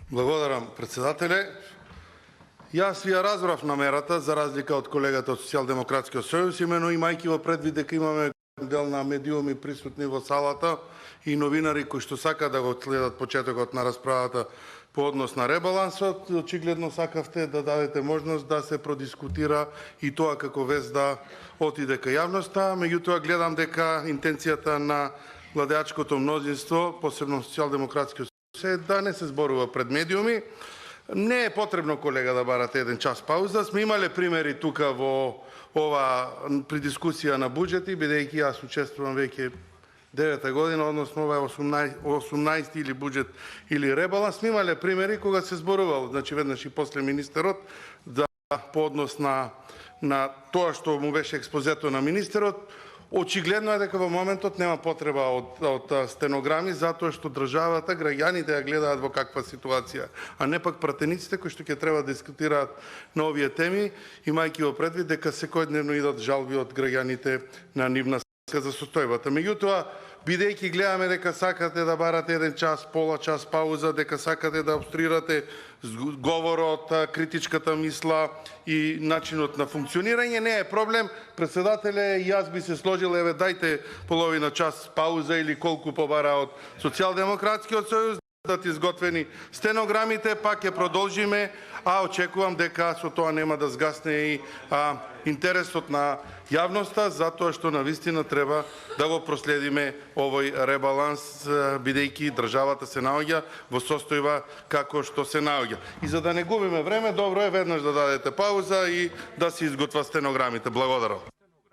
Благодарам, председателе. Јас ја разбрав намерата, за разлика од колегата од Социјалдемократскиот сојуз, имено имајќи во предвид дека имаме дел на медиуми присутни во салата и новинари кои што сакаат да го следат почетокот на расправата по однос на ребалансот, очигледно сакавте да дадете можност да се продискутира и тоа како вест да отиде кај јавноста. Меѓутоа гледам дека интенцијата на владеачкото мнозинство, посебно Социјалдемократскиот сојуз, е да не се зборува пред медиуми. Не е потребно, колега, да барате еден час пауза. Сме имале примери тука во при дискусија на буџети, бидејќи јас учествувам веќе 9-та година, односно ова е 18 или буџет или ребаланс. Сме имале примери кога се зборувал, значи веднаш и после министерот, да по однос на тоа што му беше експозето на министерот. Очигледно е дека во моментот нема потреба од стенограми, затоа што државата, граѓаните ја гледаат во каква ситуација, а не пак пратениците кои што ќе треба да дискутираат на овие теми, имајќи во предвид дека секојдневно идат жалби од граѓаните на нивна за состојбата. Меѓутоа, бидејќи гледаме дека сакате да барате еден час, пола час пауза, дека сакате да обстрирате говорот, критичката мисла и начинот на функционирање, не е проблем. Председателе, јас би се сложил, еве, дајте половина час пауза или колку побара од Социјалдемократскиот сојуз, да изготвени стенограмите, пак ќе продолжиме, а очекувам дека со тоа нема да згасне и интересот на јавноста, затоа што навистина треба да го проследиме овој ребаланс, бидејќи државата се наоѓа во состојба како што се наоѓа. И за да не губиме време, добро е веднаш да дадете пауза и да се изготват стенограмите. Благодарам.